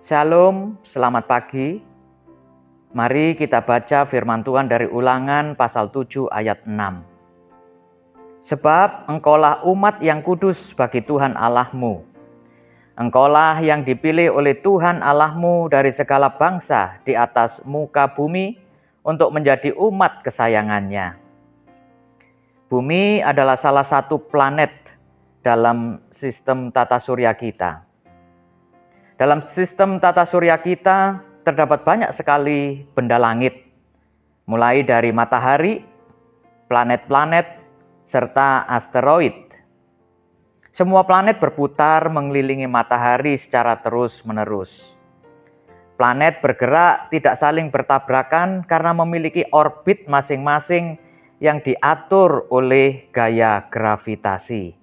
Shalom, selamat pagi. Mari kita baca firman Tuhan dari Ulangan pasal 7 ayat 6. Sebab engkaulah umat yang kudus bagi Tuhan Allahmu. Engkaulah yang dipilih oleh Tuhan Allahmu dari segala bangsa di atas muka bumi untuk menjadi umat kesayangannya. Bumi adalah salah satu planet dalam sistem tata surya kita. Dalam sistem tata surya kita terdapat banyak sekali benda langit, mulai dari matahari, planet-planet, serta asteroid. Semua planet berputar mengelilingi matahari secara terus-menerus. Planet bergerak tidak saling bertabrakan karena memiliki orbit masing-masing yang diatur oleh gaya gravitasi.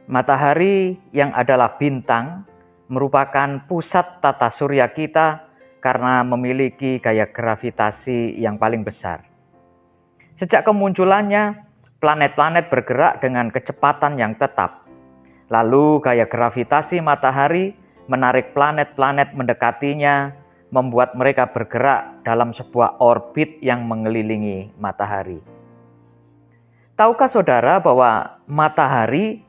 Matahari yang adalah bintang merupakan pusat tata surya kita karena memiliki gaya gravitasi yang paling besar. Sejak kemunculannya, planet-planet bergerak dengan kecepatan yang tetap. Lalu gaya gravitasi matahari menarik planet-planet mendekatinya, membuat mereka bergerak dalam sebuah orbit yang mengelilingi matahari. Tahukah saudara bahwa matahari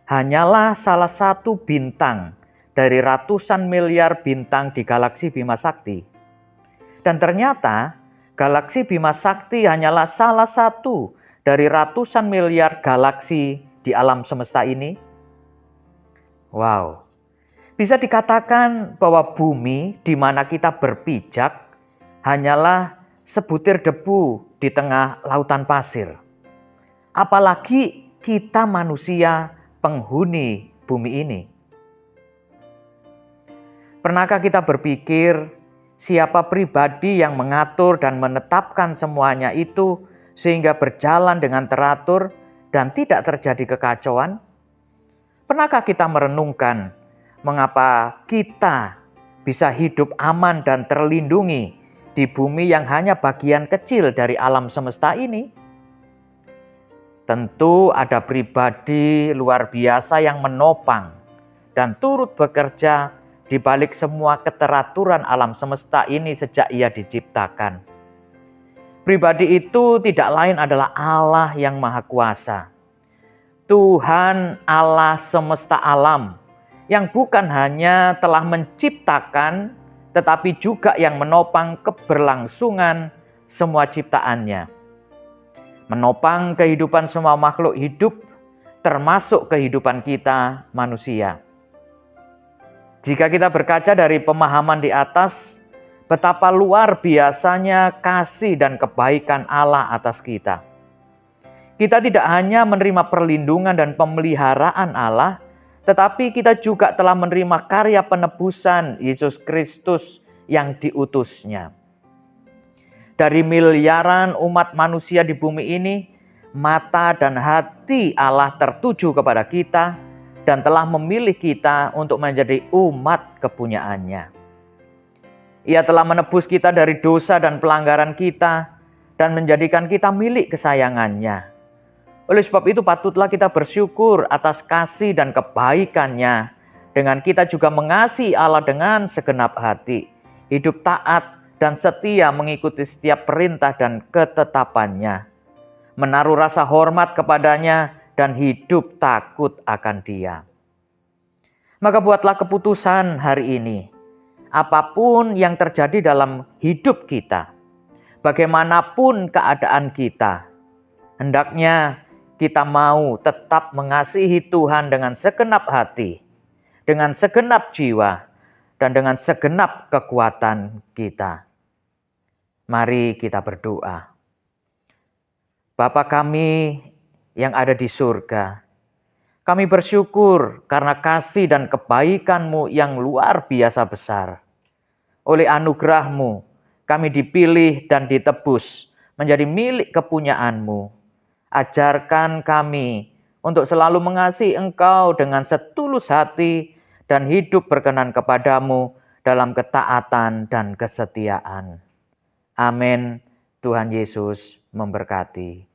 hanyalah salah satu bintang dari ratusan miliar bintang di galaksi Bima Sakti. Dan ternyata galaksi Bima Sakti hanyalah salah satu dari ratusan miliar galaksi di alam semesta ini. Wow, bisa dikatakan bahwa bumi di mana kita berpijak hanyalah sebutir debu di tengah lautan pasir. Apalagi kita manusia penghuni bumi ini. Pernahkah kita berpikir siapa pribadi yang mengatur dan menetapkan semuanya itu sehingga berjalan dengan teratur dan tidak terjadi kekacauan? Pernahkah kita merenungkan mengapa kita bisa hidup aman dan terlindungi di bumi yang hanya bagian kecil dari alam semesta ini? Tentu ada pribadi luar biasa yang menopang dan turut bekerja di balik semua keteraturan alam semesta ini sejak ia diciptakan. Pribadi itu tidak lain adalah Allah yang Maha Kuasa. Tuhan Allah semesta alam yang bukan hanya telah menciptakan tetapi juga yang menopang keberlangsungan semua ciptaannya. Menopang kehidupan semua makhluk hidup, termasuk kehidupan kita manusia. Jika kita berkaca dari pemahaman di atas, betapa luar biasanya kasih dan kebaikan Allah atas kita. Kita tidak hanya menerima perlindungan dan pemeliharaan Allah, tetapi kita juga telah menerima karya penebusan Yesus Kristus yang diutusnya. Dari miliaran umat manusia di bumi ini, mata dan hati Allah tertuju kepada kita dan telah memilih kita untuk menjadi umat kepunyaannya. Ia telah menebus kita dari dosa dan pelanggaran kita dan menjadikan kita milik kesayangannya. Oleh sebab itu patutlah kita bersyukur atas kasih dan kebaikannya dengan kita juga mengasihi Allah dengan segenap hati, hidup taat dan setia mengikuti setiap perintah dan ketetapannya, menaruh rasa hormat kepadanya dan hidup takut akan Dia. Maka buatlah keputusan hari ini, apapun yang terjadi dalam hidup kita, bagaimanapun keadaan kita, hendaknya kita mau tetap mengasihi Tuhan dengan segenap hati, dengan segenap jiwa, dan dengan segenap kekuatan kita. Mari kita berdoa. Bapa kami yang ada di surga, kami bersyukur karena kasih dan kebaikan-Mu yang luar biasa besar. Oleh anugerah-Mu, kami dipilih dan ditebus menjadi milik kepunyaan-Mu. Ajarkan kami untuk selalu mengasihi Engkau dengan setulus hati dan hidup berkenan kepadamu dalam ketaatan dan kesetiaan. Amin. Tuhan Yesus memberkati.